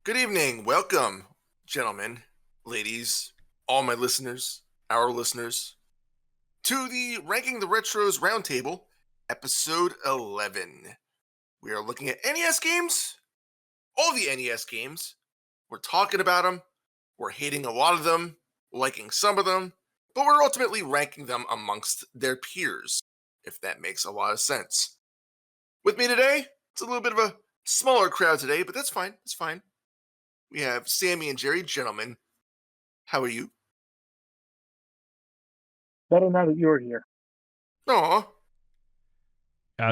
Good evening. Welcome, gentlemen, ladies, all my listeners, our listeners, to the Ranking the Retros Roundtable, episode 11. We are looking at NES games, all the NES games. We're talking about them. We're hating a lot of them, liking some of them, but we're ultimately ranking them amongst their peers, if that makes a lot of sense. With me today, it's a little bit of a smaller crowd today, but that's fine. It's fine. We have Sammy and Jerry. Gentlemen, how are you? Better now that you're here. Aw.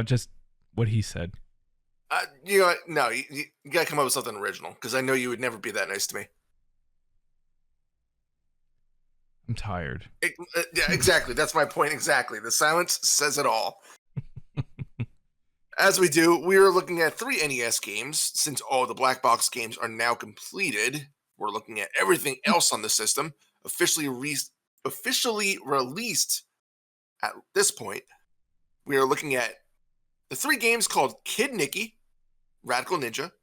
Just what he said. You know what? No, you gotta come up with something original, because I know you would never be that nice to me. I'm tired. Yeah, exactly. That's my point exactly. The silence says it all. As we do, we are looking at 3 NES games. Since all the black box games are now completed, we're looking at everything else on the system, officially released at this point. We are looking at the 3 games called Kid Niki, Radical Ninja,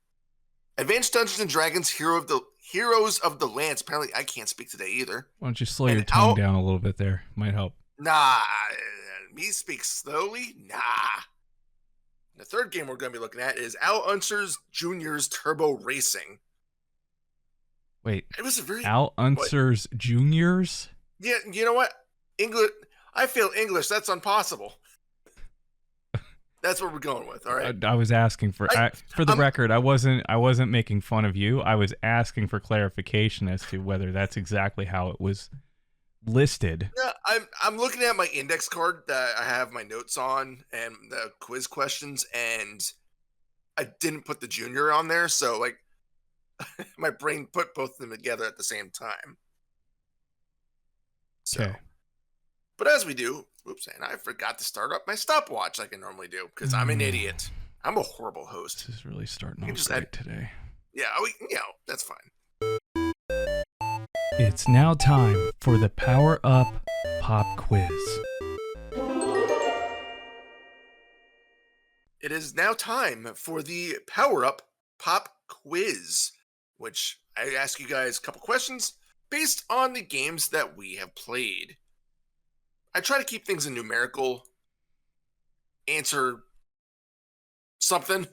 Advanced Dungeons and Dragons, Heroes of the Lance. Apparently, I can't speak today either. Why don't you slow your tongue down a little bit there? Might help. Nah, me speak slowly? Nah. The third game we're going to be looking at is Unser's Junior's Turbo Racing. Wait, it was a very Unser's Juniors? Yeah, you know what? English. I feel English. That's impossible. That's what we're going with. All right. I was asking for the record. I wasn't making fun of you. I was asking for clarification as to whether that's exactly how it was listed. Yeah, I'm looking at my index card that I have my notes on and the quiz questions, and I didn't put the junior on there, so like my brain put both of them together at the same time. So, okay. But as we do, oops, and I forgot to start up my stopwatch like I normally do because I'm an idiot. I'm a horrible host. This is really starting off great today. Yeah, that's fine. It's now time for the Power Up Pop Quiz. It is now time for the Power Up Pop Quiz, which I ask you guys a couple questions based on the games that we have played. I try to keep things in numerical. Answer something.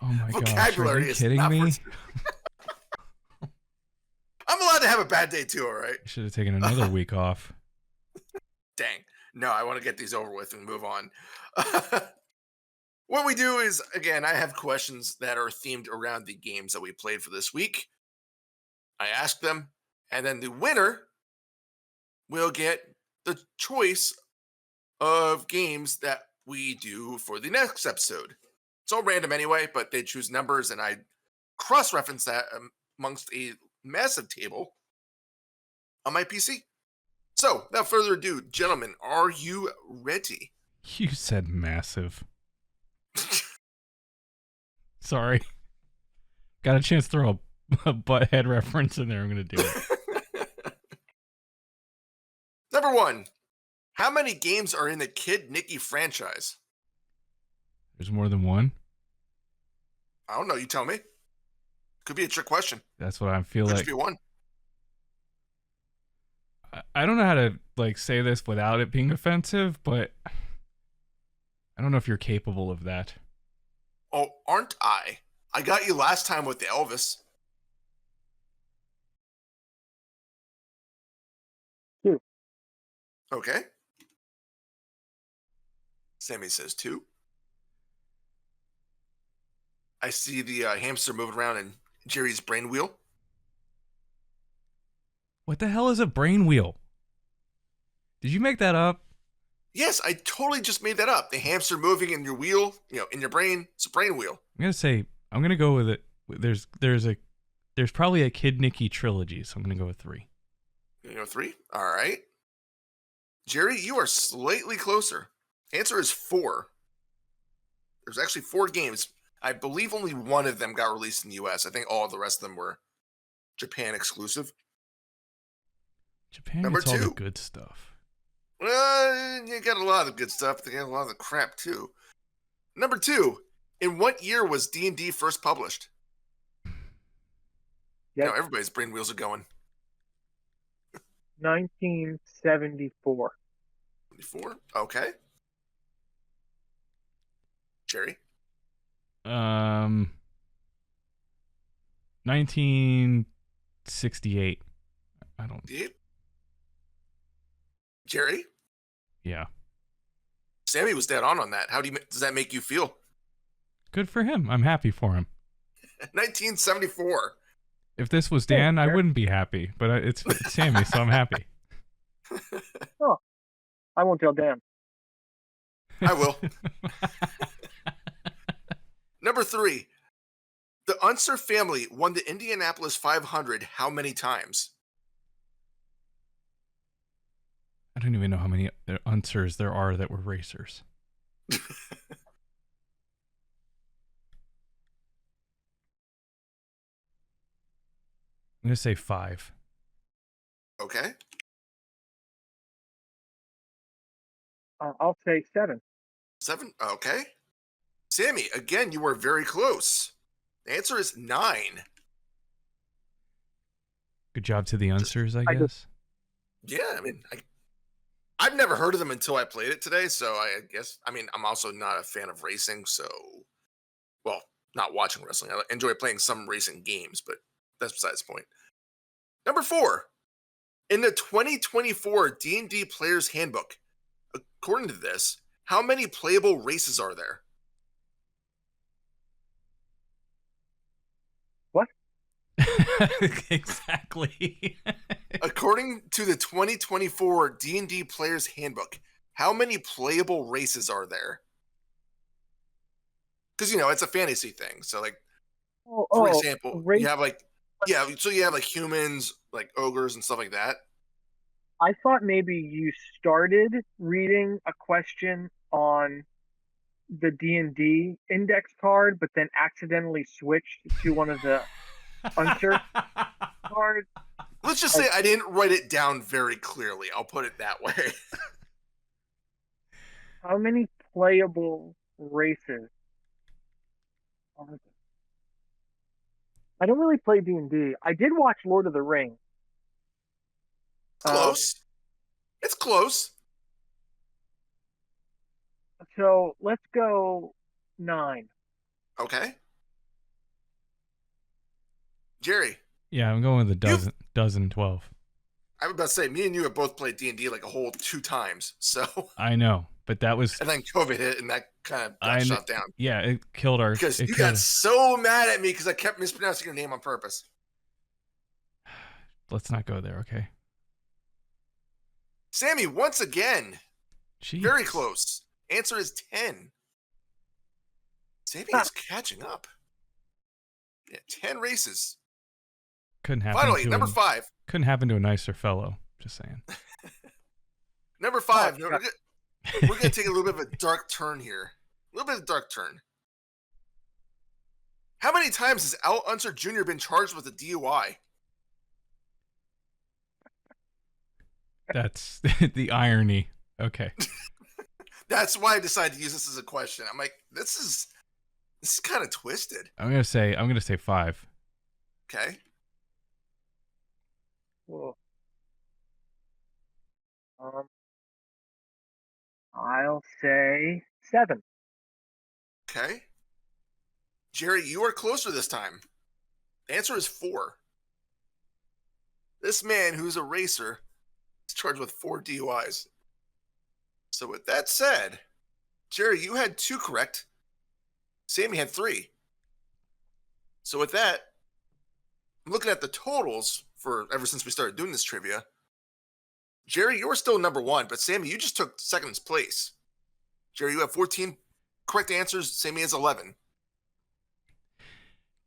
Oh my gosh, Vocabulary are you kidding me? I'm allowed to have a bad day too, all right? You should have taken another week off. Dang. No, I want to get these over with and move on. What we do is, again, I have questions that are themed around the games that we played for this week. I ask them, and then the winner will get the choice of games that we do for the next episode. It's all random anyway, but they choose numbers, and I cross-reference that amongst a massive table on my PC. So, without further ado, gentlemen, are you ready? You said massive. Sorry. Got a chance to throw a butthead reference in there. I'm going to do it. Number 1. How many games are in the Kid Niki franchise? There's more than one? I don't know. You tell me. Could be a trick question. That's what I feel like. Could just be one. I don't know how to say this without it being offensive, but I don't know if you're capable of that. Oh, aren't I? I got you last time with the Elvis. 2. Okay. Sammy says 2. I see the hamster moving around in Jerry's brain wheel. What the hell is a brain wheel? Did you make that up? Yes, I totally just made that up. The hamster moving in your wheel, in your brain. It's a brain wheel. I'm gonna go with it. There's probably a Kid Niki trilogy, so I'm gonna go with 3. 3? All right. Jerry, you are slightly closer. Answer is 4. There's actually 4 games. I believe only one of them got released in the US. I think all of the rest of them were Japan exclusive. Japan gets all the good stuff. Well, you got a lot of the good stuff. They got a lot of the crap too. Number 2. In what year was D&D first published? Yep. Now everybody's brain wheels are going. 1974. 24. Okay. Jerry. 1968. I don't. Yep. Jerry. Yeah. Sammy was dead on that. How does that make you feel? Good for him. I'm happy for him. 1974. If this was Dan, I sure. wouldn't be happy, but it's Sammy, so I'm happy. Oh, I won't tell Dan. I will. Number 3. The Unser family won the Indianapolis 500 how many times? I don't even know how many Unsers there are that were racers. I'm going to say 5. Okay. I'll say 7. 7. Okay. Sammy, again, you were very close. The answer is 9. Good job to the Unsers, I I guess. Yeah, I mean, I've never heard of them until I played it today, so I guess, I mean, I'm also not a fan of racing, so, well, not watching wrestling. I enjoy playing some racing games, but that's besides the point. Number 4, in the 2024 D&D Player's Handbook, according to this, how many playable races are there? What? Exactly. According to the 2024 D&D Player's Handbook, how many playable races are there? Because, it's a fantasy thing. So, like, for example, you have, like, so you have, like, humans, like, ogres and stuff like that. I thought maybe you started reading a question on the D&D index card, but then accidentally switched to one of the Unser cards. Let's just say I didn't write it down very clearly. I'll put it that way. How many playable races are there? I don't really play D&D. I did watch Lord of the Rings. Close. It's close. So let's go 9. Okay. Jerry. Yeah, I'm going with a dozen, 12. I was about to say, me and you have both played D&D like a whole 2 times. So I know, but that was... And then COVID hit, and that kind of got shut down. Yeah, it killed our... Because you got so mad at me because I kept mispronouncing your name on purpose. Let's not go there, okay? Sammy, once again, Jeez. Very close. Answer is 10. Sammy is catching up. Yeah, 10 races. Couldn't happen. Finally, number 5. Couldn't happen to a nicer fellow. Just saying. Number 5. We're going to take a little bit of a dark turn here. A little bit of a dark turn. How many times has Al Unser Jr. been charged with a DUI? That's the irony. Okay. That's why I decided to use this as a question. I'm like, this is kind of twisted. I'm gonna say 5. Okay. Cool. I'll say 7. Okay. Jerry, you are closer this time. The answer is 4. This man, who's a racer, is charged with 4 DUIs. So with that said, Jerry, you had 2 correct. Sammy had 3. So with that, I'm looking at the totals for ever since we started doing this trivia. Jerry, you're still number 1, but Sammy, you just took second place. Jerry, you have 14 correct answers. Sammy has 11.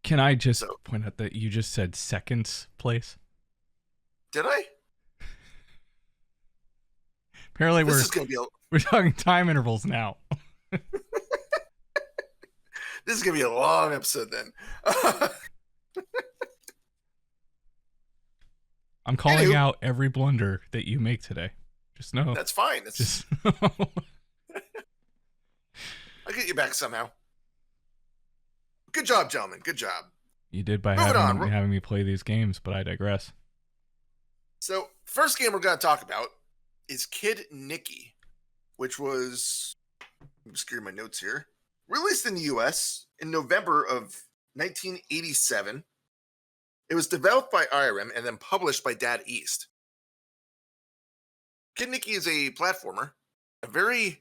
Can I just point out that you just said seconds place? Did I? Apparently we're talking time intervals now. This is going to be a long episode then. I'm calling out every blunder that you make today. Just know. That's fine. Just I'll get you back somehow. Good job, gentlemen. Good job. You did by Moving on. having me play these games, but I digress. So, first game we're going to talk about is Kid Niki, which was, I'm just getting my notes here, released in the US in November of 1987. It was developed by IRM and then published by Dad East. Kid Niki is a platformer, a very,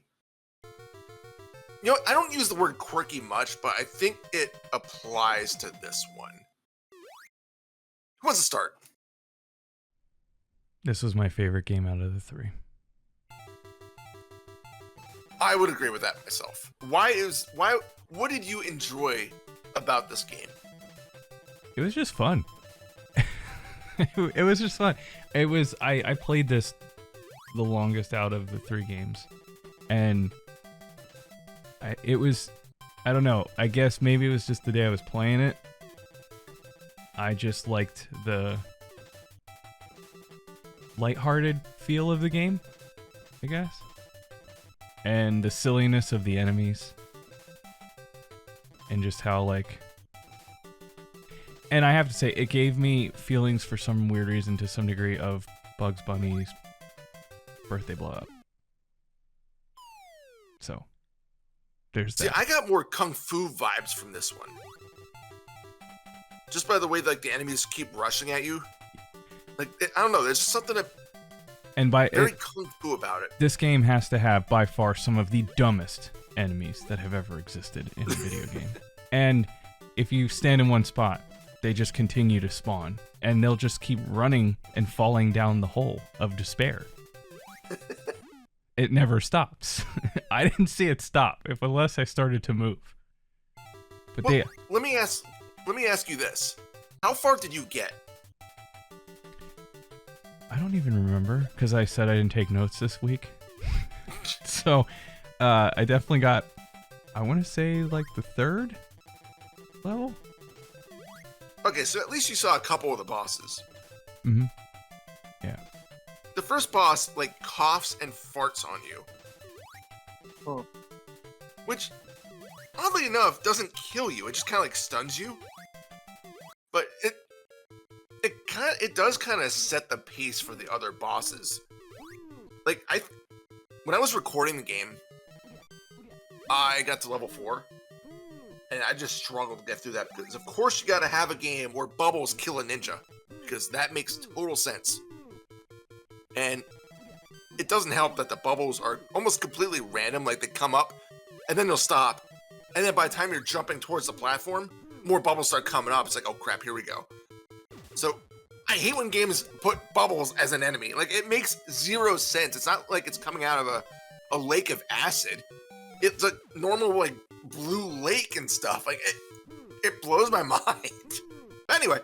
I don't use the word quirky much, but I think it applies to this one. Who wants to start? This was my favorite game out of the three. I would agree with that myself. What did you enjoy about this game? It was just fun. It was just fun. I played this the longest out of the three games. And I don't know, I guess maybe it was just the day I was playing it. I just liked the lighthearted feel of the game, I guess. And the silliness of the enemies. And just how, and I have to say, it gave me feelings for some weird reason to some degree of Bugs Bunny's birthday blowout. So, there's that. See, I got more Kung Fu vibes from this one. Just by the way, the enemies keep rushing at you. I don't know, there's something very Kung Fu about it. This game has to have, by far, some of the dumbest enemies that have ever existed in a video game. And if you stand in one spot, they just continue to spawn, and they'll just keep running and falling down the hole of despair. It never stops. I didn't see it stop, unless I started to move. But let me ask you this: how far did you get? I don't even remember, because I said I didn't take notes this week. So, I definitely got, I want to say, the third level? Okay, so at least you saw a couple of the bosses. Mm-hmm. Yeah. The first boss, coughs and farts on you. Oh. Which, oddly enough, doesn't kill you. It just kind of, stuns you. But it does kind of set the pace for the other bosses. When I was recording the game, I got to level 4. And I just struggled to get through that because, of course, you gotta have a game where bubbles kill a ninja. Because that makes total sense. And it doesn't help that the bubbles are almost completely random. They come up, and then they'll stop. And then by the time you're jumping towards the platform, more bubbles start coming up. It's oh crap, here we go. So, I hate when games put bubbles as an enemy. It makes zero sense. It's not like it's coming out of a lake of acid. It's a normal, blue lake and stuff. It blows my mind. Anyway,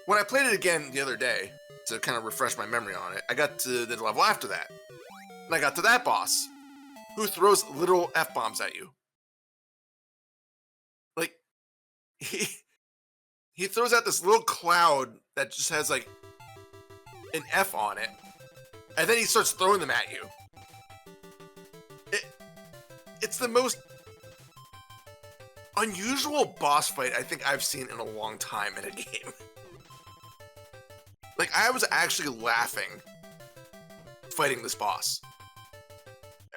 when I played it again the other day, to kind of refresh my memory on it, I got to the level after that. And I got to that boss, who throws literal F-bombs at you. He throws out this little cloud that just has, an F on it, and then he starts throwing them at you. It's the most unusual boss fight I think I've seen in a long time in a game. I was actually laughing fighting this boss.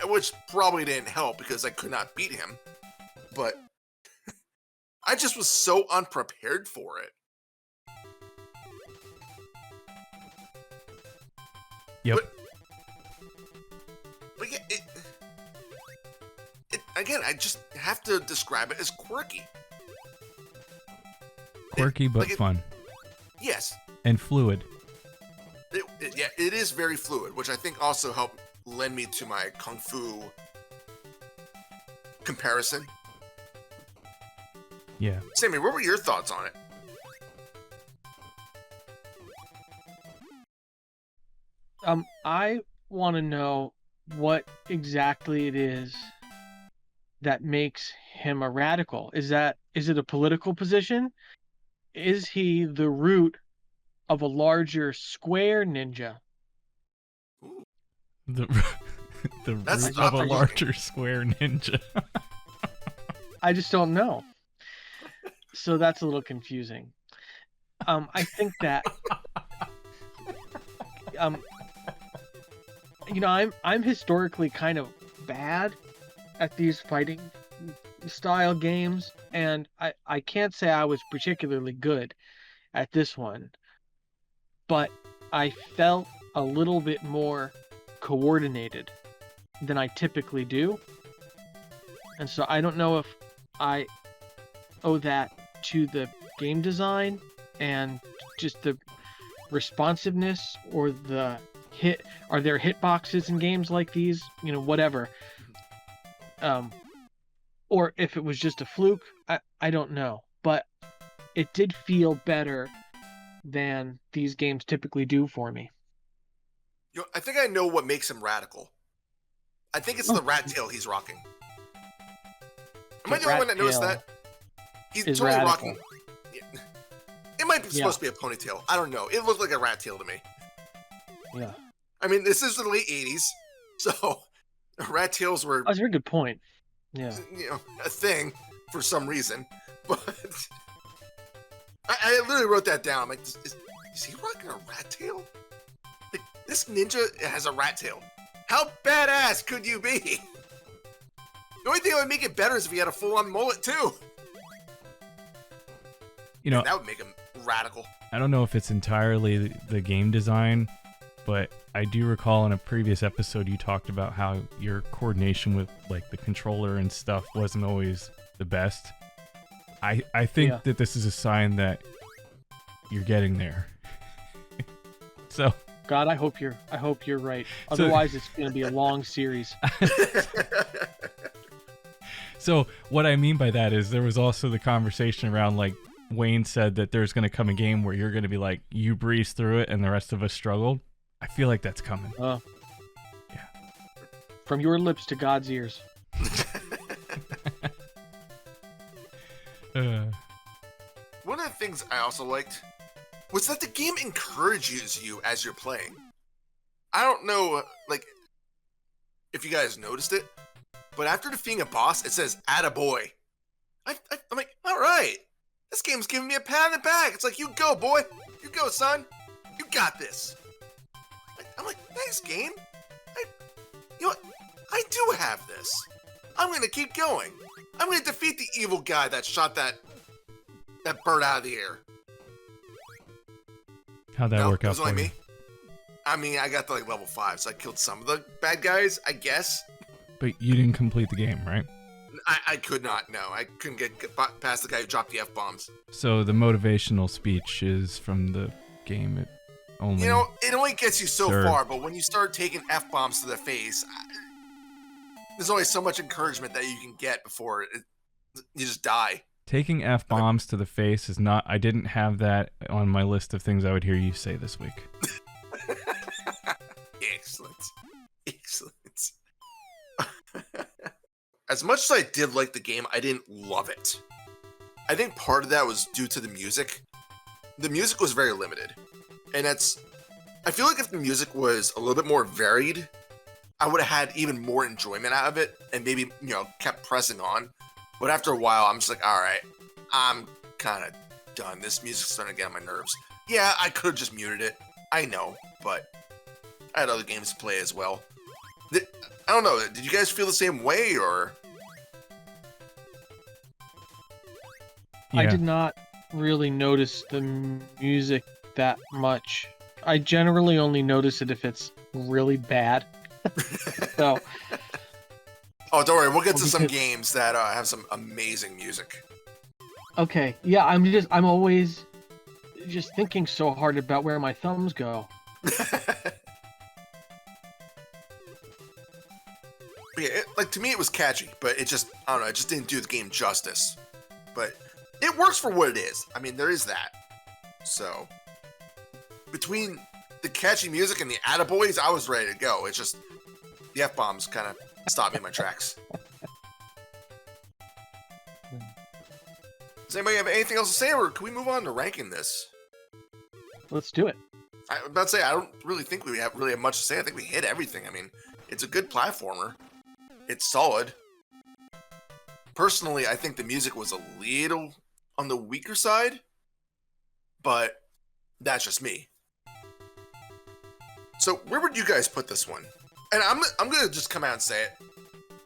Which probably didn't help because I could not beat him. But I just was so unprepared for it. Yep. But yeah, again, I just have to describe it as quirky. Quirky, but fun. Yes. And fluid. It is very fluid, which I think also helped lend me to my Kung Fu comparison. Yeah. Sammy, what were your thoughts on it? I want to know what exactly it is that makes him a radical. Is it a political position? Is he the root of a larger square ninja? The root of a larger square ninja. I just don't know. So that's a little confusing. I think that I'm historically kind of bad at these fighting style games, and I can't say I was particularly good at this one, but I felt a little bit more coordinated than I typically do. And so I don't know if I owe that to the game design and just the responsiveness, or are there hitboxes in games like these, whatever. Or if it was just a fluke, I don't know. But it did feel better than these games typically do for me. I think I know what makes him radical. I think it's the rat tail he's rocking. Am I the only one that noticed that? He's totally radical. rocking. It might be supposed to be a ponytail. I don't know. It looked like a rat tail to me. Yeah. I mean, this is the late 80s, so rat tails were... That's a very good point. Yeah. A thing for some reason. But I literally wrote that down. I'm like, is he rocking a rat tail? Like, this ninja has a rat tail. How badass could you be? The only thing that would make it better is if he had a full-on mullet, too. That would make him radical. I don't know if it's entirely the game design, but I do recall in a previous episode you talked about how your coordination with like the controller and stuff wasn't always the best. I think that this is a sign that you're getting there. So God, I hope you're right. Otherwise, it's going to be a long series. So what I mean by that is there was also the conversation around, like, Wayne said that there's going to come a game where you're going to be like, you breeze through it and the rest of us struggled. I feel like that's coming. Yeah. From your lips to God's ears. One of the things I also liked was that the game encourages you as you're playing. I don't know, like, if you guys noticed it, but after defeating a boss, it says, "Attaboy." I'm like, all right. This game's giving me a pat on the back. It's like, you go, boy. You go, son. You got this. I'm like, thanks, game. You know what? I do have this. I'm going to keep going. I'm going to defeat the evil guy that shot that bird out of the air. How'd that work out it was for only you? me. I mean, I got to like level 5, so I killed some of the bad guys, I guess. But you didn't complete the game, right? I could not, no. I couldn't get past the guy who dropped the F-bombs. So the motivational speech is from the game. It only gets you so far, but when you start taking F-bombs to the face, there's only so much encouragement that you can get before you just die. Taking F-bombs to the face is not... I didn't have that on my list of things I would hear you say this week. Excellent. As much as I did like the game, I didn't love it. I think part of that was due to the music. The music was very limited. And I feel like if the music was a little bit more varied, I would have had even more enjoyment out of it and maybe, kept pressing on. But after a while, I'm just like, all right, I'm kind of done. This music's starting to get on my nerves. Yeah, I could have just muted it. I know, but I had other games to play as well. I don't know, did you guys feel the same way, or? Yeah. I did not really notice the music that much. I generally only notice it if it's really bad. So. Oh, don't worry, we'll get to some games that have some amazing music. Okay, yeah, I'm always just thinking so hard about where my thumbs go. Yeah, to me it was catchy, but it just, I don't know, it just didn't do the game justice. But it works for what it is. I mean, there is that. So, between the catchy music and the attaboys, I was ready to go. It's just, the F-bombs kind of stopped me in my tracks. Does anybody have anything else to say, or can we move on to ranking this? Let's do it. I'm about to say, I don't really think we have much to say. I think we hit everything. I mean, it's a good platformer. It's solid. Personally, I think the music was a little on the weaker side, but that's just me. So where would you guys put this one? And I'm gonna just come out and say it.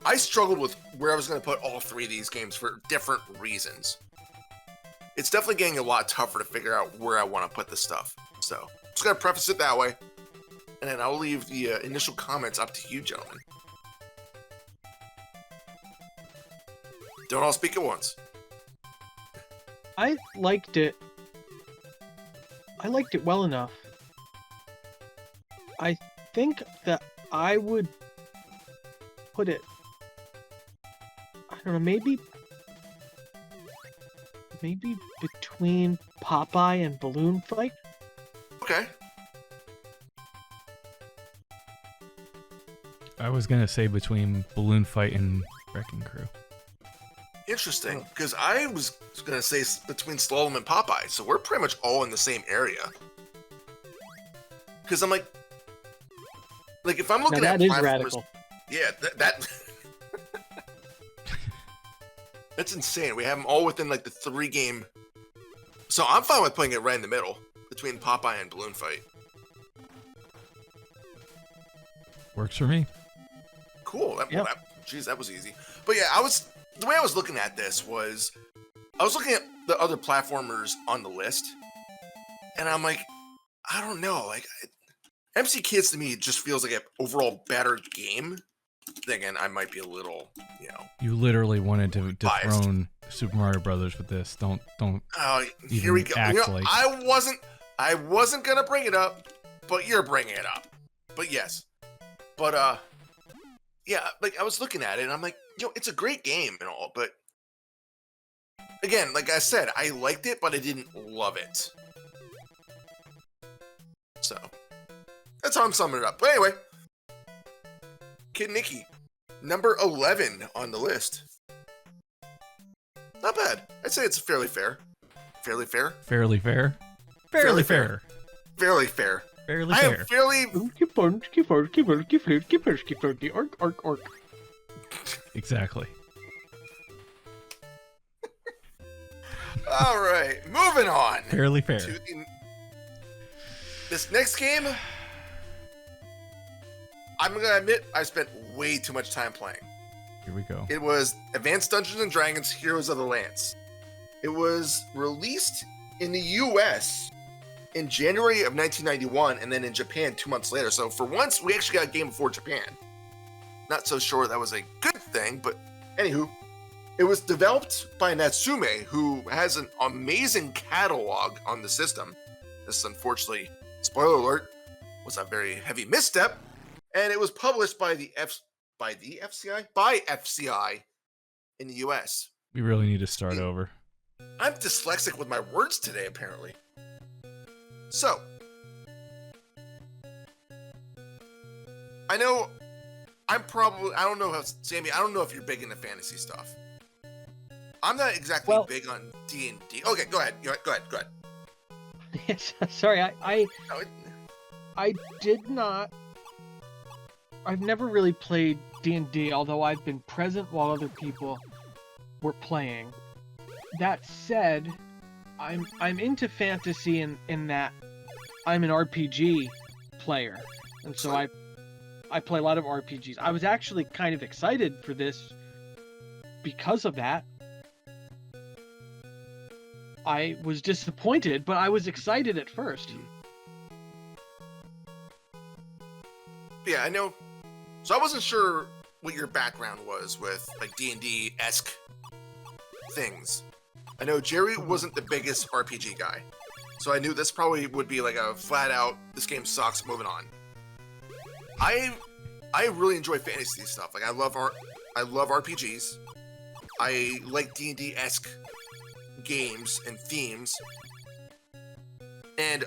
I struggled with where I was gonna put all three of these games for different reasons. It's definitely getting a lot tougher to figure out where I want to put this stuff. So just gonna preface it that way, and then I'll leave the initial comments up to you, gentlemen. Don't all speak at once. I liked it. I liked it well enough. I think that I would put it, I don't know, maybe between Popeye and Balloon Fight. Okay. I was gonna say between Balloon Fight and Wrecking Crew. Interesting, because I was gonna say between Slalom and Popeye, so we're pretty much all in the same area. Because I'm like if I'm looking Now at that is platformers, radical. yeah, that that's insane. We have them all within like the 3 game. So I'm fine with putting it right in the middle between Popeye and Balloon Fight. Works for me. Cool. Yep. Geez, that was easy. But yeah, the way I was looking at this was, I was looking at the other platformers on the list, and I'm like, I don't know, like, MC Kids to me just feels like an overall better game. Then again, I might be a little, You literally wanted to biased. dethrone Super Mario Brothers with this. Don't. Oh, here we go. act like- I wasn't gonna bring it up, but you're bringing it up. But yes, but yeah, like I was looking at it, and I'm like, it's a great game and all, but again, like I said, I liked it, but I didn't love it. So that's how I'm summing it up. But anyway, Kid Niki, number 11 on the list. Not bad. I'd say it's fairly fair. Fairly fair? Fairly fair. Fairly Fairly fair. fair. Fairly fair. Fairly I fair. am fairly... Exactly. All right, moving on. Fairly fair. To this next game, I'm going to admit I spent way too much time playing. Here we go. It was Advanced Dungeons & Dragons Heroes of the Lance. It was released in the US in January of 1991 and then in Japan 2 months later. So for once, we actually got a game before Japan. Not so sure that was a good thing, but anywho, it was developed by Natsume, who has an amazing catalog on the system. This, unfortunately, spoiler alert, was a very heavy misstep, and it was published by FCI in the US. We really need to start over. I'm dyslexic with my words today, apparently. So, I know I don't know how, Sammy, I don't know if you're big into fantasy stuff. I'm not exactly big on D&D. Okay, go ahead. Go ahead. Yes, sorry, No, I did not. I've never really played D&D, although I've been present while other people were playing. That said, I'm into fantasy in that I'm an RPG player, and so I play a lot of RPGs. I was actually kind of excited for this because of that. I was disappointed, but I was excited at first. Yeah, I know. So I wasn't sure what your background was with like D&D-esque things. I know Jerry wasn't the biggest RPG guy, so I knew this probably would be like a flat out, this game sucks, moving on. I really enjoy fantasy stuff. Like I love RPGs. I like D&D-esque games and themes. And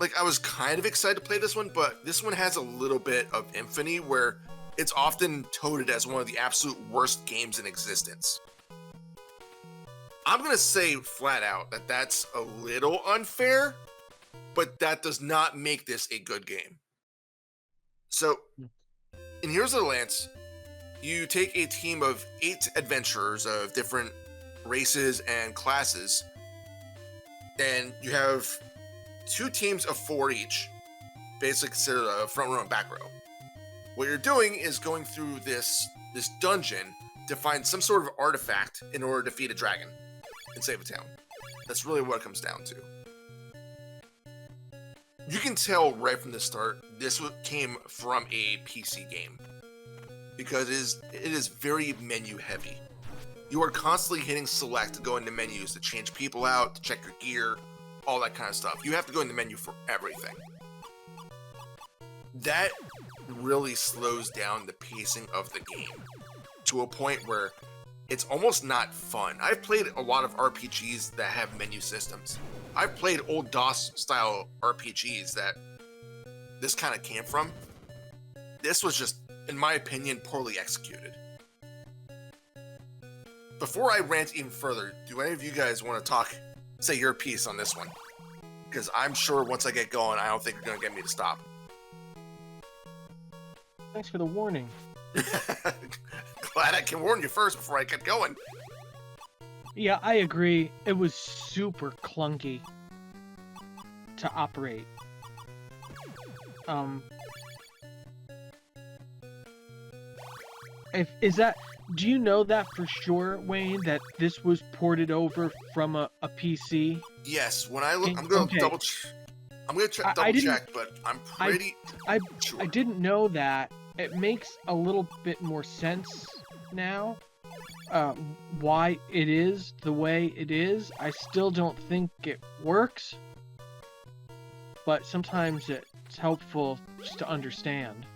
like I was kind of excited to play this one, but this one has a little bit of infamy where it's often touted as one of the absolute worst games in existence. I'm going to say flat out that that's a little unfair, but that does not make this a good game. So, in Heroes of the Lance, you take a team of 8 adventurers of different races and classes, and you have 2 teams of 4 each, basically considered a front row and back row. What you're doing is going through this dungeon to find some sort of artifact in order to defeat a dragon and save a town. That's really what it comes down to. You can tell right from the start this came from a PC game because it is very menu heavy. You are constantly hitting select to go into menus to change people out, to check your gear, all that kind of stuff. You have to go in the menu for everything. That really slows down the pacing of the game to a point where it's almost not fun. I've played a lot of RPGs that have menu systems. I've played old DOS style RPGs that this kind of came from. This was just, in my opinion, poorly executed. Before I rant even further, do any of you guys want to say your piece on this one? Because I'm sure once I get going, I don't think you're going to get me to stop. Thanks for the warning. Glad I can warn you first before I get going. Yeah, I agree. It was super clunky to operate. Do you know that for sure, Wayne, that this was ported over from a PC? Yes, when I look, I'm going to double check, but I'm pretty sure. I didn't know that. It makes a little bit more sense now. Why it is the way it is. I still don't think it works, but sometimes it's helpful just to understand.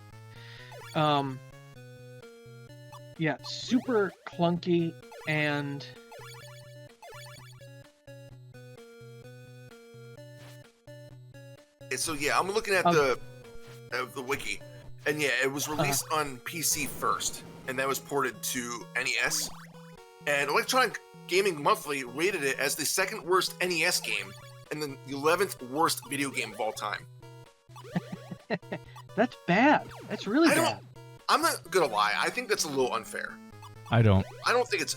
Yeah, super clunky, and so yeah, I'm looking at the wiki, and yeah, it was released on PC first, and that was ported to NES. And Electronic Gaming Monthly rated it as the 2nd worst NES game and the 11th worst video game of all time. That's bad. That's really bad. I'm not gonna lie. I think that's a little unfair. I don't think it's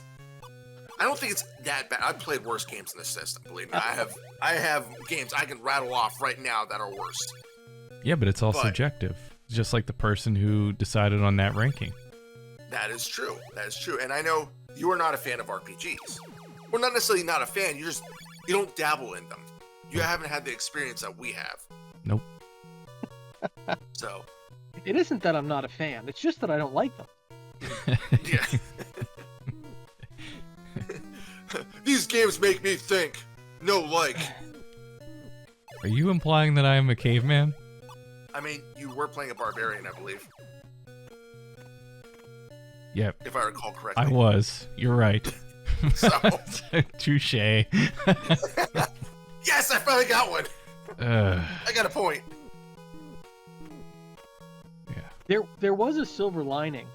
that bad. I've played worse games in this system. Believe me, I have games I can rattle off right now that are worse. Yeah, but it's all subjective. Just like the person who decided on that ranking. That is true. And I know you are not a fan of RPGs. Well, not necessarily not a fan. You don't dabble in them. You haven't had the experience that we have. Nope. So. It isn't that I'm not a fan. It's just that I don't like them. Yeah. These games make me think. No like. Are you implying that I am a caveman? I mean, you were playing a barbarian, I believe. Yep. If I recall correctly. I was. You're right. So. Touche. Yes, I finally got one. I got a point. There was a silver lining,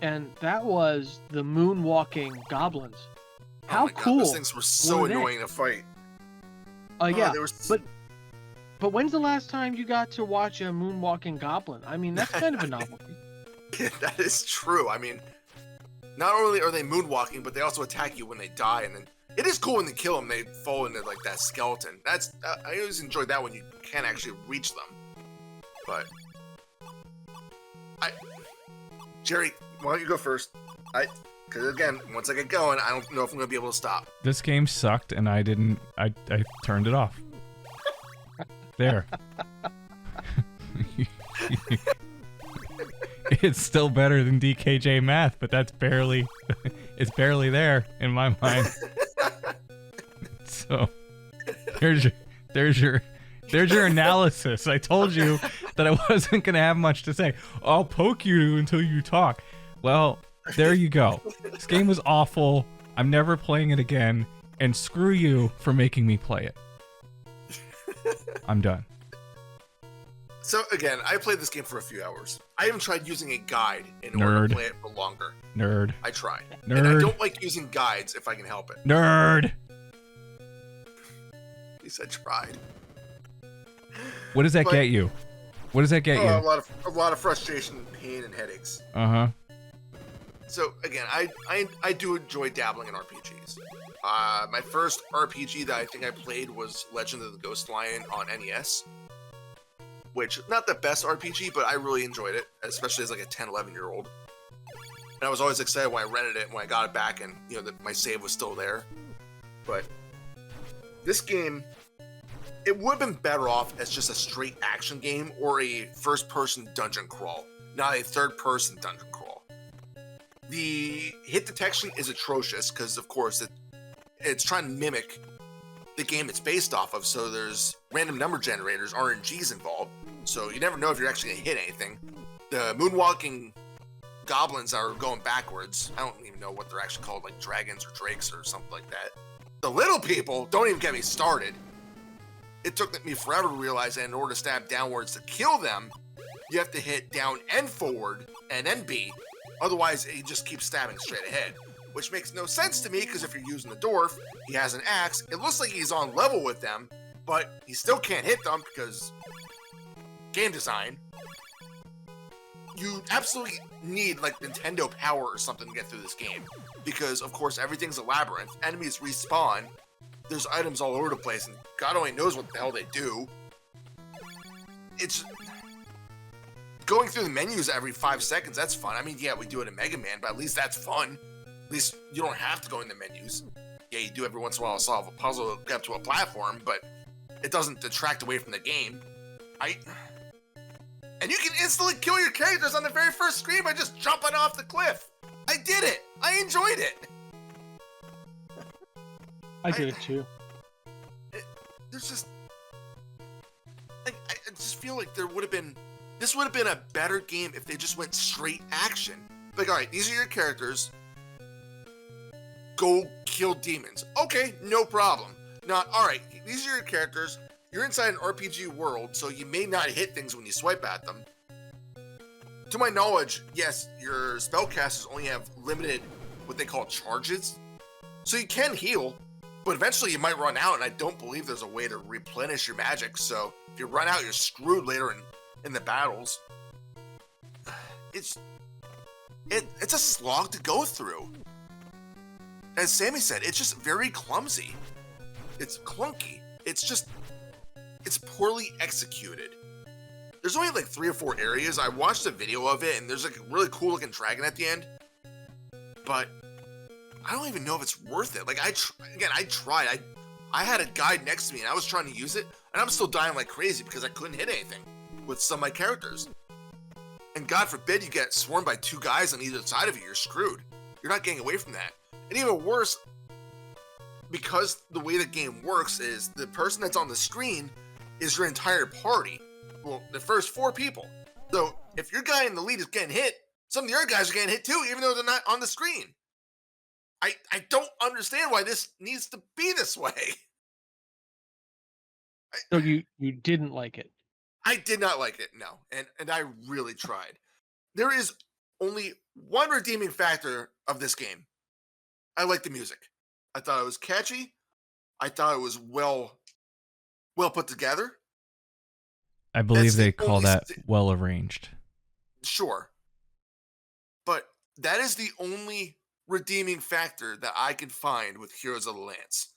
and that was the moonwalking goblins. How cool! God, those things were so annoying to fight. Yeah, but when's the last time you got to watch a moonwalking goblin? I mean, that's kind of a novelty. That is true. I mean, not only are they moonwalking, but they also attack you when they die, and then it is cool when they kill them. They fall into like that skeleton. That's I always enjoyed that when you can't actually reach them. But Jerry, why don't you go first? Because again, once I get going, I don't know if I'm gonna be able to stop. This game sucked, and I turned it off. There. It's still better than DKJ Math, but it's barely there in my mind. So there's your analysis. I told you that I wasn't gonna have much to say. I'll poke you until you talk. Well, there you go. This game was awful. I'm never playing it again, and screw you for making me play it. I'm done. So again, I played this game for a few hours. I even tried using a guide in order to play it for longer. Nerd. I tried. Nerd. And I don't like using guides if I can help it. Nerd. At least I tried. What does that get you? What does that get you? A lot of frustration, pain, and headaches. Uh-huh. So again, I do enjoy dabbling in RPGs. My first RPG that I think I played was Legend of the Ghost Lion on NES, which not the best RPG, but I really enjoyed it, especially as like a 10, 11-year-old. And I was always excited when I rented it, when I got it back, and my save was still there. But this game, it would have been better off as just a straight action game or a first-person dungeon crawl, not a third-person dungeon crawl. The hit detection is atrocious because, of course, it's trying to mimic the game it's based off of, so there's random number generators, RNGs involved, so you never know if you're actually going to hit anything. The moonwalking goblins are going backwards. I don't even know what they're actually called, like dragons or drakes or something like that. The little people, don't even get me started. It took me forever to realize that in order to stab downwards to kill them, you have to hit down and forward and then B. Otherwise, it just keeps stabbing straight ahead. Which makes no sense to me, because if you're using the dwarf, he has an axe, it looks like he's on level with them, but he still can't hit them because game design. You absolutely need like Nintendo power or something to get through this game, because of course everything's a labyrinth, enemies respawn, there's items all over the place, and God only knows what the hell they do. It's going through the menus every 5 seconds, that's fun. I mean, yeah, we do it in Mega Man, but at least that's fun. At least you don't have to go in the menus. Yeah, you do every once in a while solve a puzzle to get up to a platform, but it doesn't detract away from the game. And you can instantly kill your characters on the very first screen by just jumping off the cliff. I did it. I enjoyed it. I did it too. There's just... I just feel like this would have been a better game if they just went straight action. Like, alright, these are your characters. Go kill demons. Okay, no problem. Not, alright, these are your characters. You're inside an RPG world, so you may not hit things when you swipe at them. To my knowledge, yes, your spellcasters only have limited, what they call charges. So you can heal, but eventually you might run out, and I don't believe there's a way to replenish your magic, so if you run out, you're screwed later in the battles. It's a slog to go through. As Sammy said, it's just very clumsy. It's clunky. It's poorly executed. There's only like 3 or 4 areas. I watched a video of it, and there's like a really cool looking dragon at the end. But I don't even know if it's worth it. Like, I tried. I had a guide next to me, and I was trying to use it, and I'm still dying like crazy because I couldn't hit anything with some of my characters. And God forbid you get swarmed by 2 guys on either side of you, you're screwed. You're not getting away from that. And even worse, because the way the game works is the person that's on the screen is your entire party. Well, the first 4 people. So if your guy in the lead is getting hit, some of the other guys are getting hit too, even though they're not on the screen. I don't understand why this needs to be this way. So you didn't like it? I did not like it, no. And I really tried. There is only one redeeming factor of this game. I like the music. I thought it was catchy. I thought it was well put together. I believe they call that well arranged. Sure. But that is the only redeeming factor that I can find with Heroes of the Lance.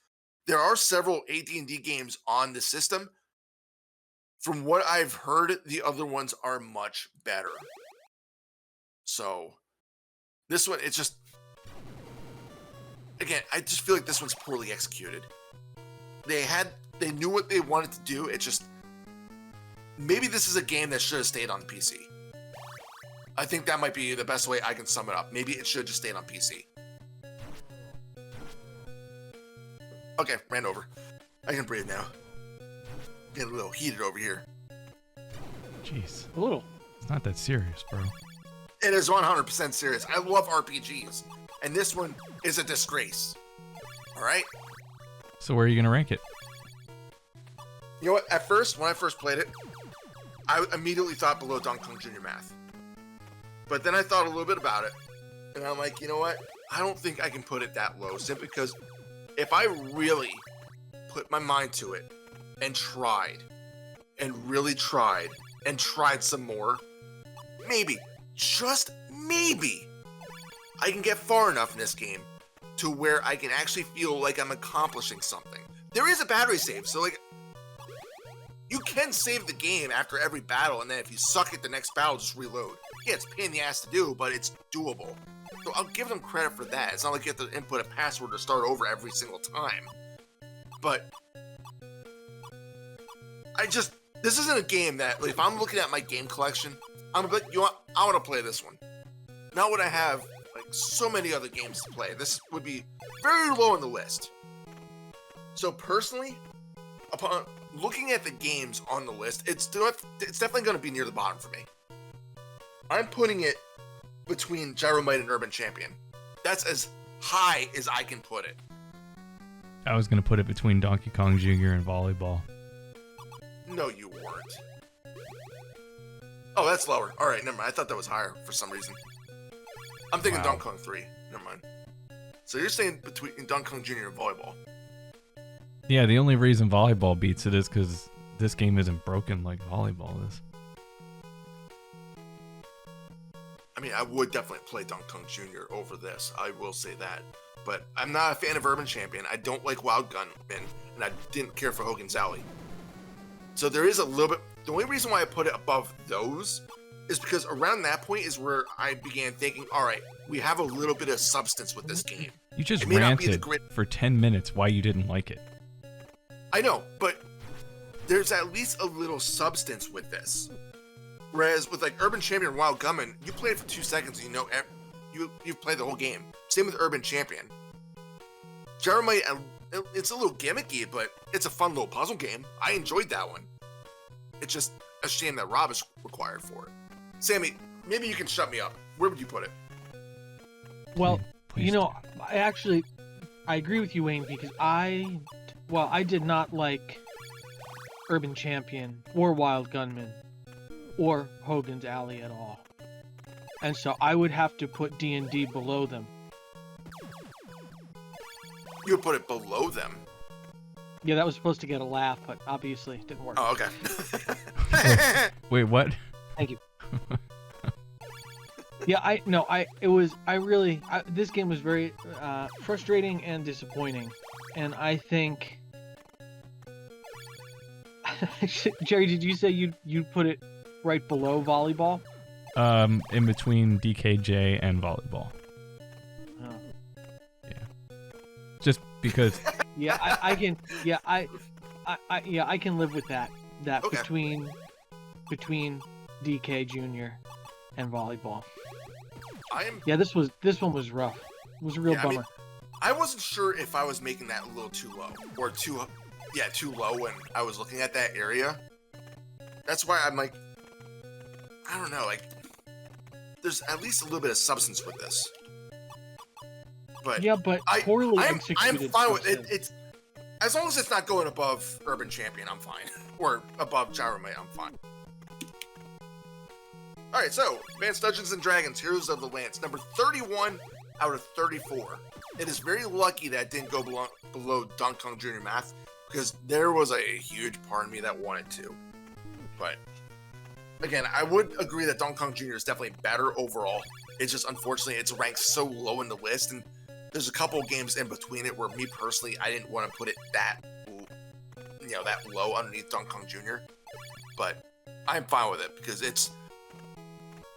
There are several AD&D games on the system. From what I've heard, the other ones are much better. So, this one, it's just... Again, I just feel like this one's poorly executed. They knew what they wanted to do, it just... Maybe this is a game that should have stayed on PC. I think that might be the best way I can sum it up. Maybe it should have just stayed on PC. Okay, ran over. I can breathe now. Getting a little heated over here. Jeez. A little. It's not that serious, bro. It is 100% serious. I love RPGs. And this one is a disgrace. Alright? So where are you going to rank it? You know what? At first, when I first played it, I immediately thought below Donkey Kong Jr. Math. But then I thought a little bit about it. And I'm like, you know what? I don't think I can put it that low. Simply because if I really put my mind to it and tried, and really tried, and tried some more, maybe, just maybe, I can get far enough in this game to where I can actually feel like I'm accomplishing something. There is a battery save, so like you can save the game after every battle, and then if you suck at the next battle, just reload. Yeah, it's a pain in the ass to do, but it's doable. So I'll give them credit for that. It's not like you have to input a password to start over every single time. But this isn't a game that, like, if I'm looking at my game collection, I'm gonna be like, you know what, I want to play this one. Not when I have like so many other games to play. This would be very low on the list. So personally, upon looking at the games on the list, it's definitely going to be near the bottom for me. I'm putting it between Gyromite and Urban Champion. That's as high as I can put it. I was gonna put it between Donkey Kong Jr. and Volleyball. No, you weren't. Oh, that's lower. All right, never mind. I thought that was higher for some reason. I'm thinking Wow. Donkey Kong 3. Never mind. So you're saying between Donkey Kong Jr. and Volleyball. Yeah, the only reason Volleyball beats it is because this game isn't broken like Volleyball is. I mean, I would definitely play Donkey Kong Jr. over this. I will say that. But I'm not a fan of Urban Champion. I don't like Wild Gunman, and I didn't care for Hogan's Alley. So there is a little bit... The only reason why I put it above those is because around that point is where I began thinking, all right, we have a little bit of substance with this game. You just It may not be the ranted great- for 10 minutes why you didn't like it. I know, but there's at least a little substance with this. Whereas with like Urban Champion and Wild Gunman, you play it for 2 seconds and you know you've played the whole game. Same with Urban Champion. Gyromite, it's a little gimmicky, but it's a fun little puzzle game. I enjoyed that one. It's just a shame that Rob is required for it. Sammy, maybe you can shut me up. Where would you put it? Well, Please you know, I agree with you, Wayne, because I did not like Urban Champion or Wild Gunman or Hogan's Alley at all. And so I would have to put D&D below them. You would put it below them. Yeah, that was supposed to get a laugh, but obviously it didn't work. Oh, okay. Wait, what? Thank you. Yeah, this game was very frustrating and disappointing. And I think... Jerry, did you say you'd put it right below Volleyball? In between DKJ and Volleyball. Oh. Just because Yeah, I can. Yeah, I can live with that. That Okay. between DK Jr. and Volleyball. Yeah, this one was rough. It was a real Yeah, I mean, bummer. I wasn't sure if I was making that a little too low or too low when I was looking at that area. That's why I'm like, I don't know, like, there's at least a little bit of substance with this. But Yeah, but poorly executed. I'm fine with it. substance. It's as long as it's not going above Urban Champion, I'm fine. Or above Gyromite, I'm fine. Alright, so Advanced Dungeons and Dragons, Heroes of the Lance, number 31 out of 34. It is very lucky that it didn't go below Donkey Kong Jr. Math, because there was a huge part of me that wanted to. But again, I would agree that Donkey Kong Jr. is definitely better overall. It's just unfortunately it's ranked so low in the list, and there's a couple of games in between it where me personally I didn't want to put it that low underneath Donkey Kong Jr. But I'm fine with it because it's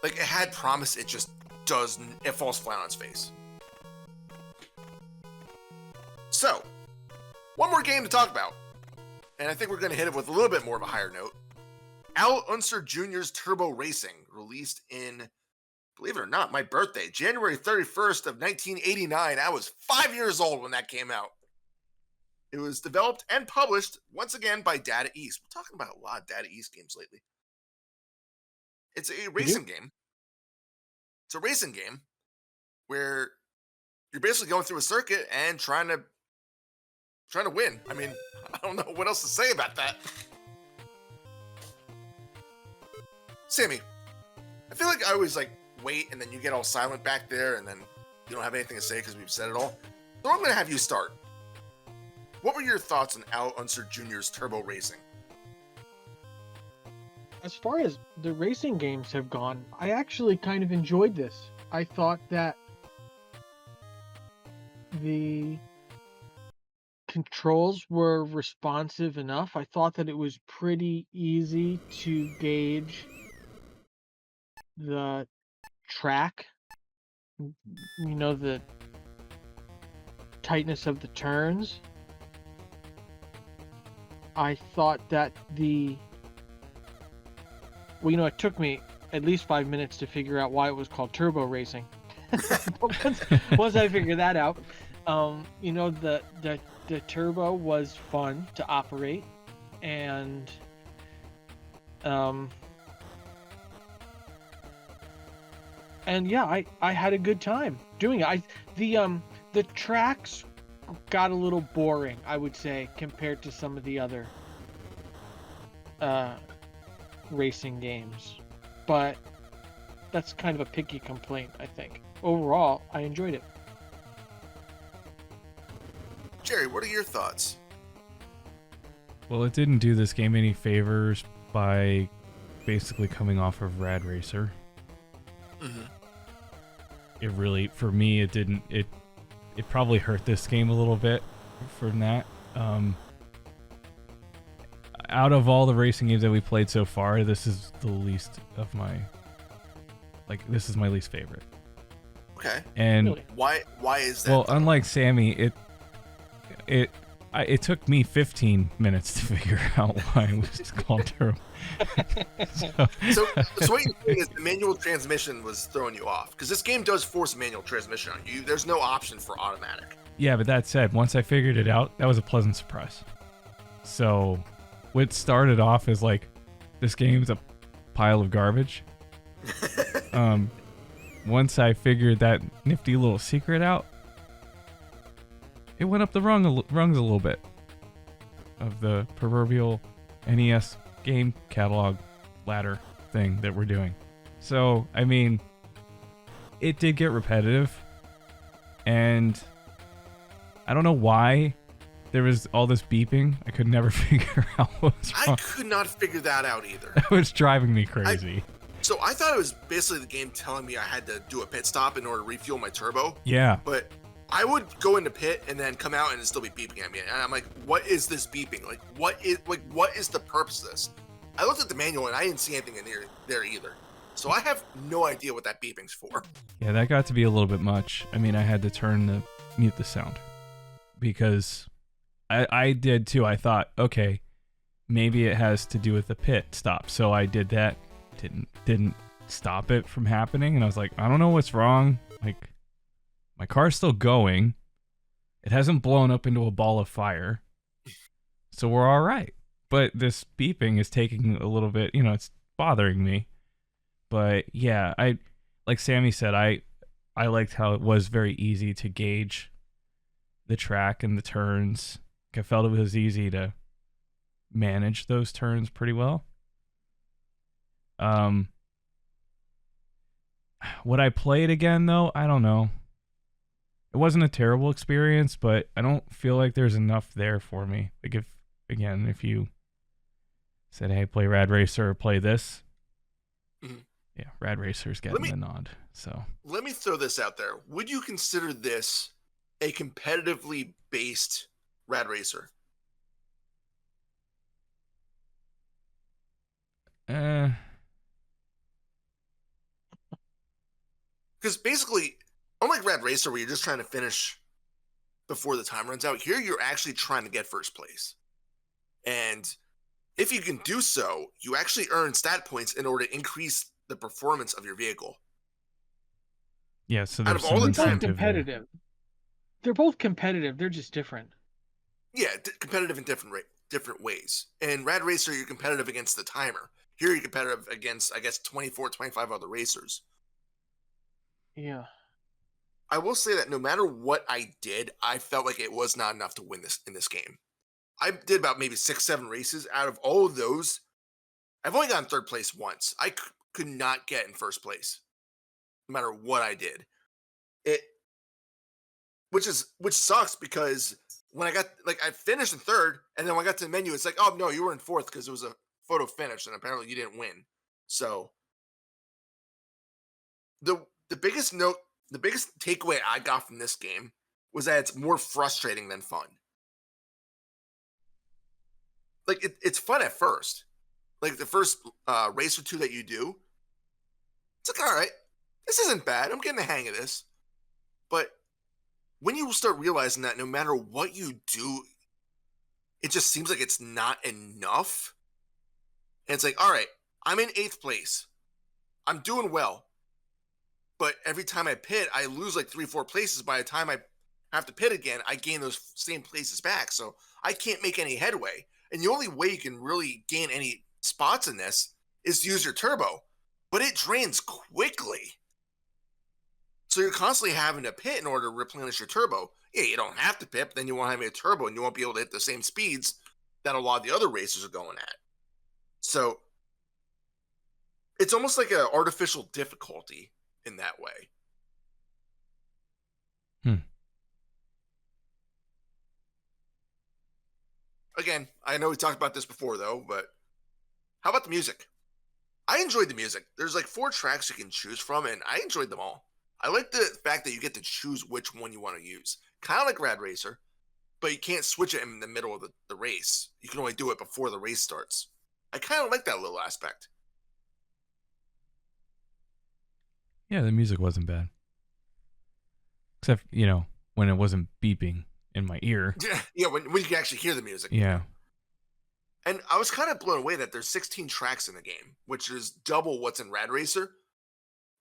like it had promise, it falls flat on its face. So, one more game to talk about, and I think we're going to hit it with a little bit more of a higher note. Unser Jr.'s Turbo Racing, released in, believe it or not, my birthday, January 31st of 1989. I was 5 years old when that came out. It was developed and published, once again, by Data East. We're talking about a lot of Data East games lately. It's a racing game. It's a racing game where you're basically going through a circuit and trying to win. I mean, I don't know what else to say about that. Sammy, I feel like I always wait and then you get all silent back there and then you don't have anything to say because we've said it all. So I'm going to have you start. What were your thoughts on Al Unser Jr.'s Turbo Racing? As far as the racing games have gone, I actually kind of enjoyed this. I thought that the controls were responsive enough. I thought that it was pretty easy to gauge the track, the tightness of the turns. I thought that it took me at least 5 minutes to figure out why it was called turbo racing. once I figured that out, the turbo was fun to operate, and yeah, I had a good time doing it. The tracks got a little boring, I would say, compared to some of the other racing games, but that's kind of a picky complaint, I think. Overall, I enjoyed it. Jerry, what are your thoughts? Well, it didn't do this game any favors by basically coming off of Rad Racer. Mm-hmm. It really, for me, it didn't. It probably hurt this game a little bit from that. Out of all the racing games that we played so far, this is the least of my. This is my least favorite. Okay. And Really? Why is that? well, unlike Sammy, it took me 15 minutes to figure out why it was called Turbo. So what you're saying is the manual transmission was throwing you off, because this game does force a manual transmission on you. There's no option for automatic. Yeah, but that said, once I figured it out, that was a pleasant surprise. So, what started off as this game's a pile of garbage. Once I figured that nifty little secret out, it went up the rungs a little bit of the proverbial NES game catalog ladder thing that we're doing. So, I mean, it did get repetitive, and I don't know why there was all this beeping. I could never figure out what was wrong. I could not figure that out either. That was driving me crazy. So I thought it was basically the game telling me I had to do a pit stop in order to refuel my turbo. Yeah. But I would go into pit and then come out and it'd still be beeping at me. And I'm like, what is this beeping? What is the purpose of this? I looked at the manual and I didn't see anything in there either. So I have no idea what that beeping's for. Yeah, that got to be a little bit much. I mean, I had to mute the sound because I did too. I thought, okay, maybe it has to do with the pit stop. So I did that. Didn't stop it from happening, and I was like, I don't know what's wrong. My car's still going. It hasn't blown up into a ball of fire, so we're all right. But this beeping is taking a little bit. It's bothering me. But yeah, like Sammy said, I liked how it was very easy to gauge the track and the turns. I felt it was easy to manage those turns pretty well. Would I play it again though? I don't know. It wasn't a terrible experience, but I don't feel like there's enough there for me. If you said, hey, play Rad Racer or play this, yeah, Rad Racer's getting the nod. So let me throw this out there. Would you consider this a competitively based Rad Racer? Because basically, unlike Rad Racer, where you're just trying to finish before the time runs out, here you're actually trying to get first place. And if you can do so, you actually earn stat points in order to increase the performance of your vehicle. Yeah, so out of all the time, competitive. They're both competitive. They're just different. Yeah, competitive in different ways. In Rad Racer, you're competitive against the timer. Here, you're competitive against, I guess, 24, 25 other racers. Yeah. I will say that no matter what I did, I felt like it was not enough to win this in this game. I did about maybe 6-7 races. Out of all of those, I've only gotten third place once. I could not get in first place, no matter what I did. Which sucks, because when I finished in third, and then when I got to the menu, it's like, oh no, you were in fourth because it was a photo finish, and apparently you didn't win. So the biggest takeaway I got from this game was that it's more frustrating than fun. Like, it's fun at first. Like, the first race or two that you do, it's like, all right, this isn't bad. I'm getting the hang of this. But when you start realizing that no matter what you do, it just seems like it's not enough. And it's like, all right, I'm in 8th place. I'm doing well. But every time I pit, I lose like 3-4 places. By the time I have to pit again, I gain those same places back. So I can't make any headway. And the only way you can really gain any spots in this is to use your turbo. But it drains quickly. So you're constantly having to pit in order to replenish your turbo. Yeah, you don't have to pit, but then you won't have a turbo and you won't be able to hit the same speeds that a lot of the other racers are going at. So it's almost like an artificial difficulty in that way. Again, I know we talked about this before though, but how about the music? I enjoyed the music. There's like 4 tracks you can choose from, and I enjoyed them all. I like the fact that you get to choose which one you want to use. Kind of like Rad Racer, but you can't switch it in the middle of the race. You can only do it before the race starts. I kind of like that little aspect. Yeah, the music wasn't bad. Except, when it wasn't beeping in my ear. Yeah, when you can actually hear the music. Yeah. And I was kind of blown away that there's 16 tracks in the game, which is double what's in Rad Racer.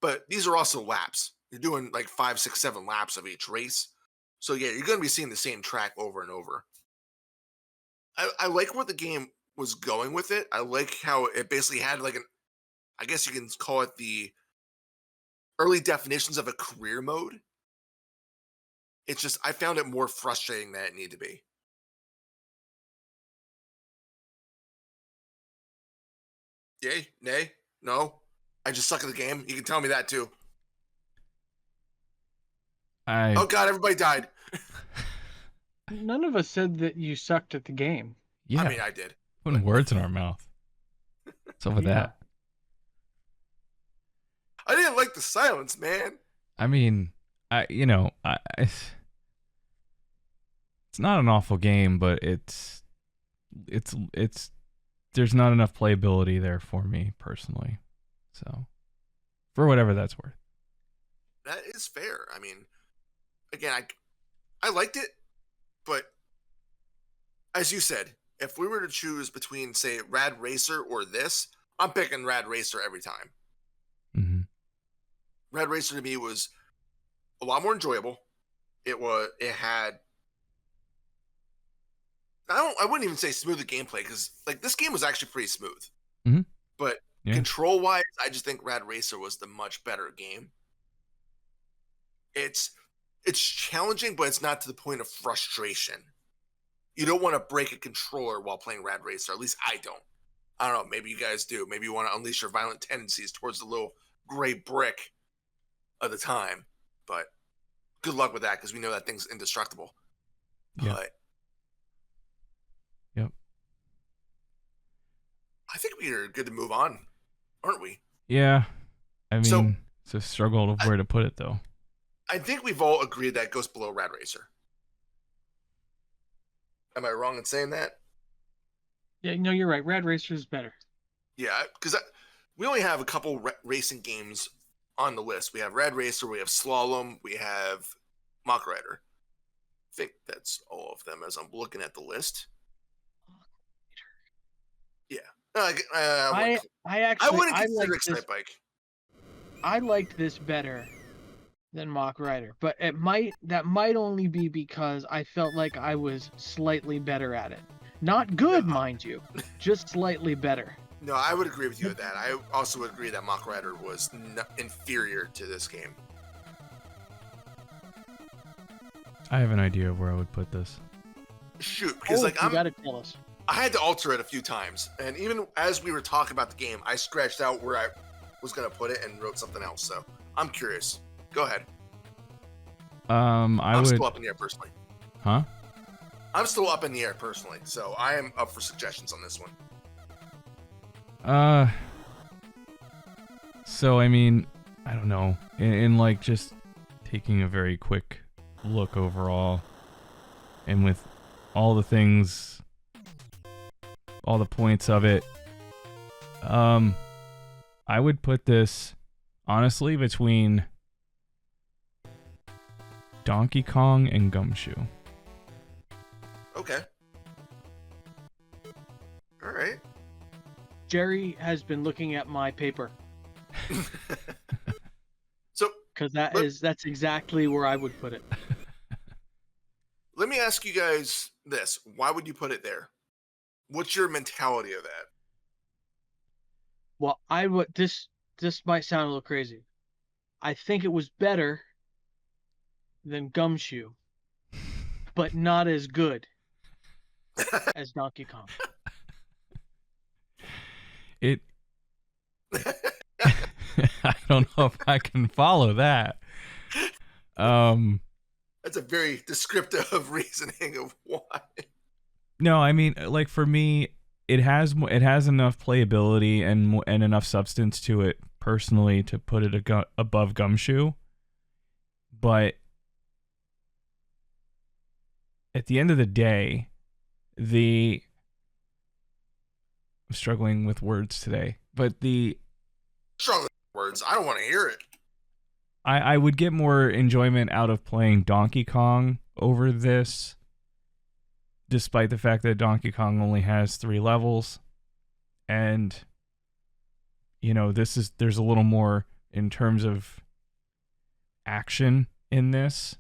But these are also laps. You're doing like 5, 6, 7 laps of each race. So yeah, you're going to be seeing the same track over and over. I like what the game was going with it. I like how it basically had like I guess you can call it the early definitions of a career mode. It's just, I found it more frustrating than it needed to be. Yay? Nay? No? I just suck at the game? You can tell me that too. Oh god, everybody died. None of us said that you sucked at the game. Yeah. I mean, I did. Putting words in our mouth. What's up with that? I didn't like the silence, man. I mean, it's not an awful game, but it's there's not enough playability there for me personally. So, for whatever that's worth. That is fair. I mean, again, I liked it, but as you said, if we were to choose between, say, Rad Racer or this, I'm picking Rad Racer every time. Mm-hmm. Rad Racer to me was a lot more enjoyable. It had, I wouldn't even say smoother gameplay, because like this game was actually pretty smooth. Mm-hmm. But control wise, I just think Rad Racer was the much better game. It's challenging, but it's not to the point of frustration. You don't want to break a controller while playing Rad Racer. At least I don't. I don't know. Maybe you guys do. Maybe you want to unleash your violent tendencies towards the little gray brick of the time. But good luck with that, because we know that thing's indestructible. Yeah. But yep. I think we are good to move on, aren't we? Yeah. I mean, it's a struggle of where to put it, though. I think we've all agreed that it goes below Rad Racer. Am I wrong in saying that? Yeah, no, you're right. Rad Racer is better. Yeah, because we only have a couple racing games on the list. We have Rad Racer, we have Slalom, we have Mach Rider. I think that's all of them as I'm looking at the list. Yeah. I wouldn't consider Excite Bike. I liked this better than Mach Rider, but that might only be because I felt like I was slightly better at it. Not good, mind you, just slightly better. No, I would agree with you with that. I also would agree that Mach Rider was inferior to this game. I have an idea of where I would put this. Shoot, because you gotta tell us. I had to alter it a few times, and even as we were talking about the game, I scratched out where I was going to put it and wrote something else. So I'm curious. Go ahead. I'm still up in the air personally. Huh? I'm still up in the air personally, so I am up for suggestions on this one. So I mean, I don't know. In like just taking a very quick look overall, and with all the things, all the points of it, I would put this honestly between Donkey Kong and Gumshoe. Okay. All right. Jerry has been looking at my paper So because that's exactly where I would put it. let me ask you guys this. Why would you put it there? What's your mentality of that? Well, I would this might sound a little crazy. I think it was better than Gumshoe, but not as good as Donkey Kong. It. I don't know if I can follow that. That's a very descriptive reasoning of why. No, I mean, like for me, it has enough playability and enough substance to it personally to put it above Gumshoe. But at the end of the day, I'm struggling with words today, but Strong words. I don't want to hear it. I would get more enjoyment out of playing Donkey Kong over this, despite the fact that Donkey Kong only has 3 levels. And, there's a little more in terms of action in this,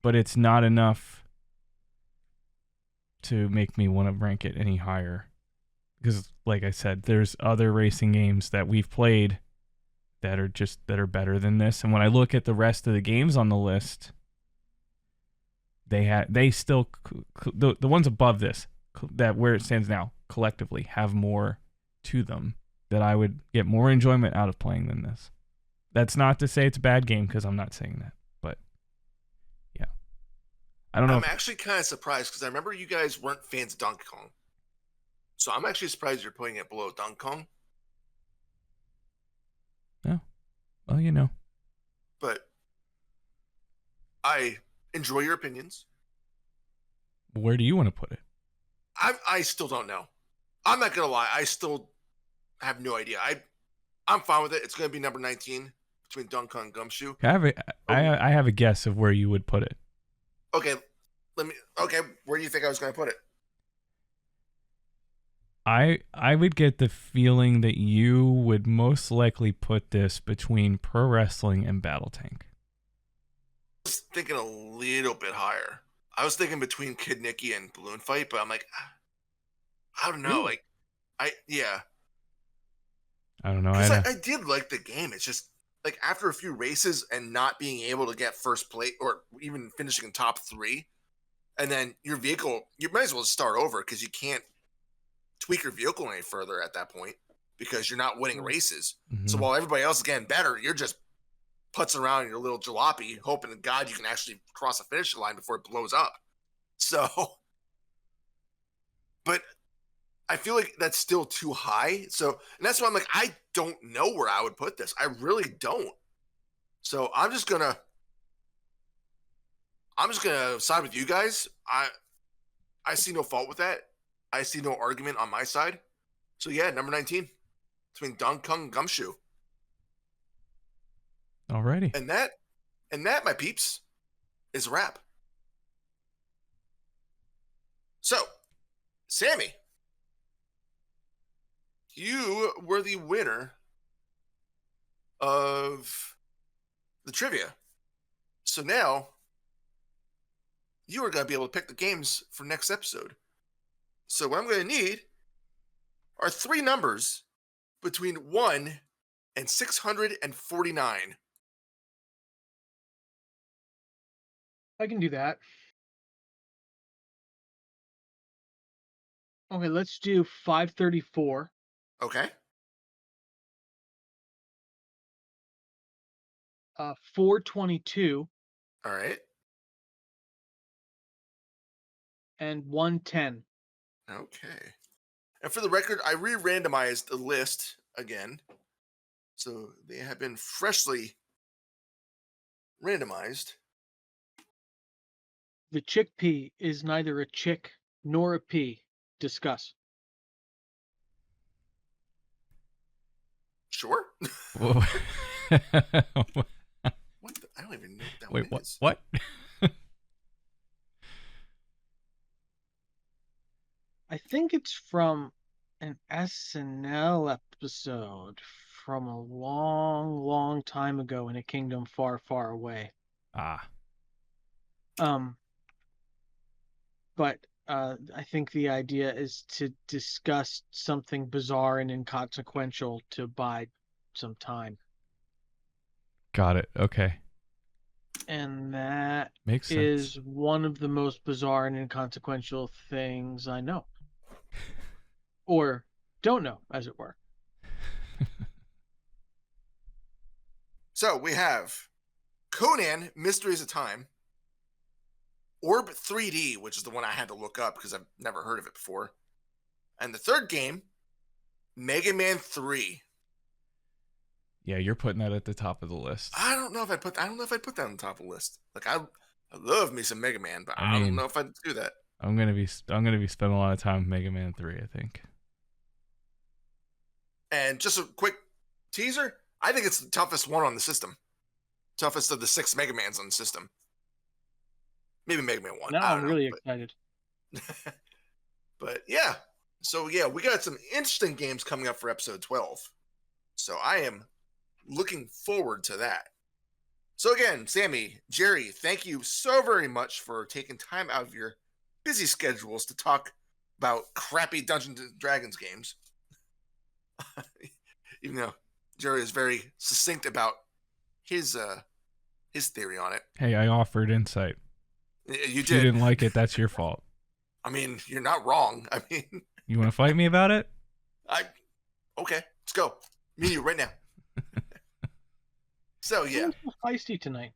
but it's not enough to make me want to rank it any higher. Because, like I said, there's other racing games that we've played that are better than this. And when I look at the rest of the games on the list, the ones above this, that where it stands now, collectively have more to them, that I would get more enjoyment out of playing than this. That's not to say it's a bad game, because I'm not saying that. But yeah, I don't know. I'm actually kind of surprised because I remember you guys weren't fans of Donkey Kong, so I'm actually surprised you're putting it below Donkey Kong. Well, But I enjoy your opinions. Where do you want to put it? I still don't know. I'm not gonna lie. I still have no idea. I'm fine with it. It's gonna be number 19 between Donkey Kong and Gumshoe. I have a guess of where you would put it. Okay, where do you think I was gonna put it? I would get the feeling that you would most likely put this between Pro Wrestling and Battle Tank. I was thinking a little bit higher. I was thinking between Kid Niki and Balloon Fight, but I'm like, I don't know. Really? I don't know. I did like the game. It's just like after a few races and not being able to get first place or even finishing in top 3, and then your vehicle, you might as well start over because you can't tweak your vehicle any further at that point because you're not winning races. Mm-hmm. So while everybody else is getting better, you're just putzing around in your little jalopy, hoping to God you can actually cross the finish line before it blows up. So, but I feel like that's still too high. So, and that's why I'm like, I don't know where I would put this. I really don't. So I'm just gonna side with you guys. I see no fault with that. I see no argument on my side. So yeah, number 19 between Donkey Kong and Gumshoe. Alrighty. And that, my peeps, is a wrap. So, Sammy, you were the winner of the trivia. So now you are going to be able to pick the games for next episode. So what I'm going to need are 3 numbers between 1 and 649. I can do that. Okay, let's do 534. Okay. 422 All right. and 110. Okay. And for the record, I re-randomized the list again. So they have been freshly randomized. The chickpea is neither a chick nor a pea. Discuss. Sure. Whoa. What? I don't even know what that Wait, one is. what? I think it's from an SNL episode from a long, long time ago in a kingdom far, far away. Ah, But I think the idea is to discuss something bizarre and inconsequential to buy some time. got it. Okay. And that Makes sense. is one of the most bizarre and inconsequential things I know. Or don't know, as it were. So we have Conan, Mysteries of Time, Orb 3D, which is the one I had to look up because I've never heard of it before. And the third game, Mega Man 3. Yeah, you're putting that at the top of the list. I don't know if I'd put that on the top of the list. Like I love me some Mega Man, but I I mean, don't know if I'd do that. I'm gonna be spending a lot of time with Mega Man 3, I think. And just a quick teaser, I think it's the toughest one on the system. Toughest of the 6 Mega Mans on the system. Maybe Mega Man 1. Now I I'm don't really know, excited. but yeah. So yeah, we got some interesting games coming up for episode 12. So I am looking forward to that. So again, Sammy, Jerry, thank you so very much for taking time out of your busy schedules to talk about crappy Dungeons and Dragons games. Even though Jerry is very succinct about his theory on it. Hey, I offered insight. You If you did. didn't like it, that's your fault. I mean, you're not wrong. I mean, You want to fight me about it? Okay, let's go. Me and you right now. So yeah, I'm so feisty tonight.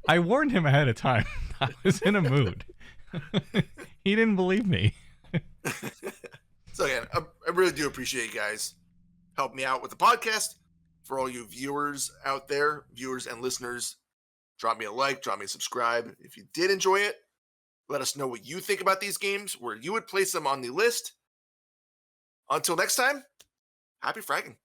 I warned him ahead of time. I was in a mood. He didn't believe me. So again, I really do appreciate you guys help me out with the podcast. For all you viewers out there, viewers and listeners, drop me a like, drop me a subscribe. If you did enjoy it, let us know what you think about these games, where you would place them on the list. Until next time, happy fragging.